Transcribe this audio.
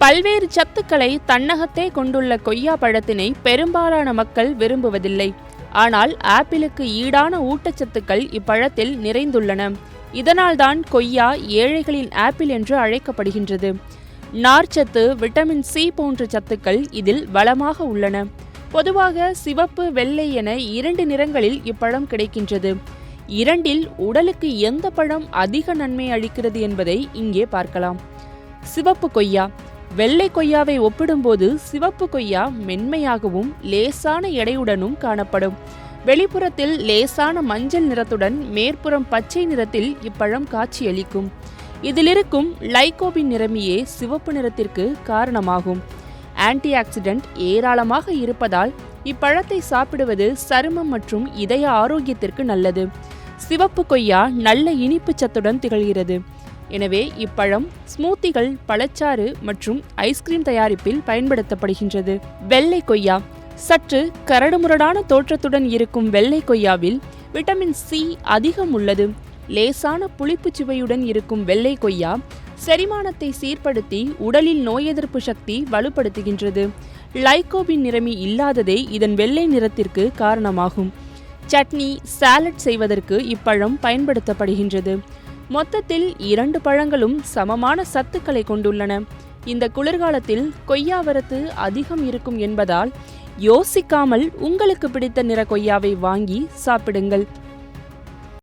பல்வேறு சத்துக்களை தன்னகத்தே கொண்டுள்ள கொய்யா பழத்தினை பெரும்பாலான மக்கள் விரும்புவதில்லை. ஆனால் ஆப்பிளுக்கு ஈடான ஊட்டச்சத்துக்கள் இப்பழத்தில் நிறைந்துள்ளன. இதனால்தான் கொய்யா ஏழைகளின் ஆப்பிள் என்று அழைக்கப்படுகின்றது. நார்ச்சத்து, விட்டமின் சி போன்ற சத்துக்கள் இதில் வளமாக உள்ளன. பொதுவாக சிவப்பு, வெள்ளை என 2 நிறங்களில் இப்பழம் கிடைக்கின்றது. இரண்டில் உடலுக்கு எந்த பழம் அதிக நன்மை அளிக்கிறது என்பதை இங்கே பார்க்கலாம். சிவப்பு கொய்யா. வெள்ளை கொய்யாவை ஒப்பிடும்போது சிவப்பு கொய்யா மென்மையாகவும் லேசான எடையுடனும் காணப்படும். வெளிப்புறத்தில் லேசான மஞ்சள் நிறத்துடன் மேற்புறம் பச்சை நிறத்தில் இப்பழம் காட்சியளிக்கும். இதிலிருக்கும் லைகோபின் நிறமியே சிவப்பு நிறத்திற்கு காரணமாகும். ஆன்டி ஆக்சிடென்ட் ஏராளமாக இருப்பதால் இப்பழத்தை சாப்பிடுவது சருமம் மற்றும் இதய ஆரோக்கியத்திற்கு நல்லது. சிவப்பு கொய்யா நல்ல இனிப்பு சத்துடன் திகழ்கிறது. எனவே இப்பழம் ஸ்மூத்திகள், பழச்சாறு மற்றும் ஐஸ்கிரீம் தயாரிப்பில் பயன்படுத்தப்படுகின்றது. வெள்ளை கொய்யா. சற்று கரடுமுரடான தோற்றத்துடன் இருக்கும் வெள்ளை கொய்யாவில் விட்டமின் சி அதிகம் உள்ளது. லேசான புளிப்பு சுவையுடன் இருக்கும் வெள்ளை கொய்யா செரிமானத்தை சீர்படுத்தி உடலில் நோய் எதிர்ப்பு சக்தி வலுப்படுத்துகின்றது. லைகோபின் நிறமி இல்லாததே இதன் வெள்ளை நிறத்திற்கு காரணமாகும். சட்னி, சாலட் செய்வதற்கு இப்பழம் பயன்படுத்தப்படுகின்றது. மொத்தத்தில் 2 பழங்களும் சமமான சத்துக்களை கொண்டுள்ளன. இந்த குளிர்காலத்தில் கொய்யா வரத்து அதிகம் இருக்கும் என்பதால் யோசிக்காமல் உங்களுக்கு பிடித்த நிற கொய்யாவை வாங்கி சாப்பிடுங்கள்.